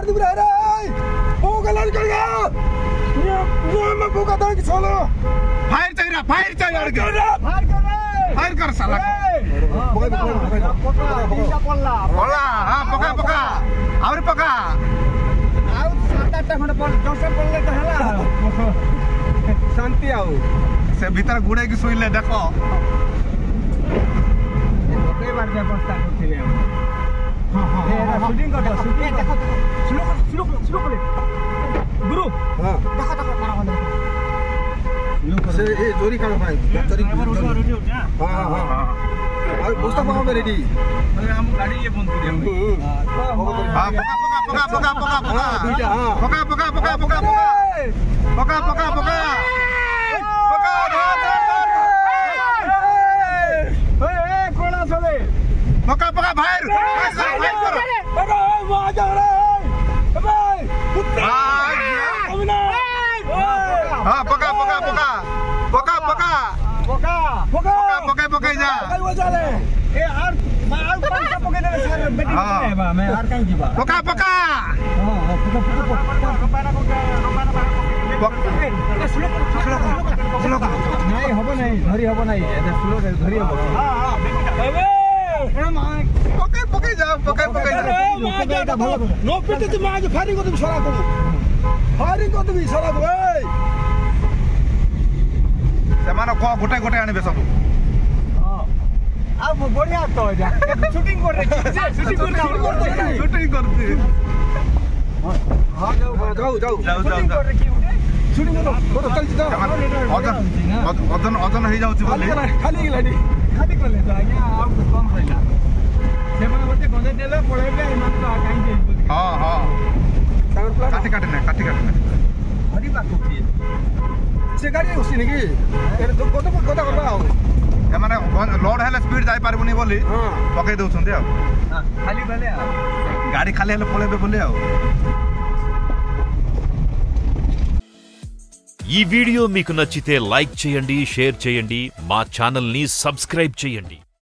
मार दी रे पोका लड़ गया मैं पोका दे कि छोलो फायर चाहिए फायर कर साला पड़ा हां पका और पका आउ 7-8 खंड पर 10 पड़ले तो हला शांति आउ से भीतर गुड़े की सुइले देखो कई बार जा बस्ता करथिले हां शूटिंग कर देखो स्लो कर गुरु हां देखो मारा से ए चोरी काम भाई चोरी हां और बस्ता पाओ रेडी हम गाड़ी ये बंद कर हां पका पका बाहर पका वहां जा रे भाई हां पका जा वो चले ए और माल पंखा पके दे सर बेटी है बा मैं और काई जीवा पका हां स्लो नहीं होबो नहीं धरी होबो नहीं एदा स्लो धरी होबो हां बेटा पके जा नो पिटे तुम आज फायरिंग को तुम सरा को ए सेमानो को गोटे आने सब हां अब बढ़िया तो जा शूटिंग कर रे शूटिंग करते हां जाओ शूटिंग कर रे की शूटिंग करो चल जा ओजन हो जाउची बोली खाली लाडी खाली कर ले आज्ञा आप कम रहिला सेमाने बोलते गंजे देले पळेबे इमान तो काई दे हां तार प्लान काटी ने हरी बात होती है से गाड़ी उसी नहीं की तेरे तो कोता करबा हो ए माने लोड हेले स्पीड जाई पारबुनी बोली हां पके दउछन दे हां खाली भले गाड़ी खाली हेले पळेबे बोली आ ఈ వీడియో మీకు నచ్చితే లైక్ చేయండి షేర్ చేయండి మా ఛానల్ ని సబ్స్క్రైబ్ చేయండి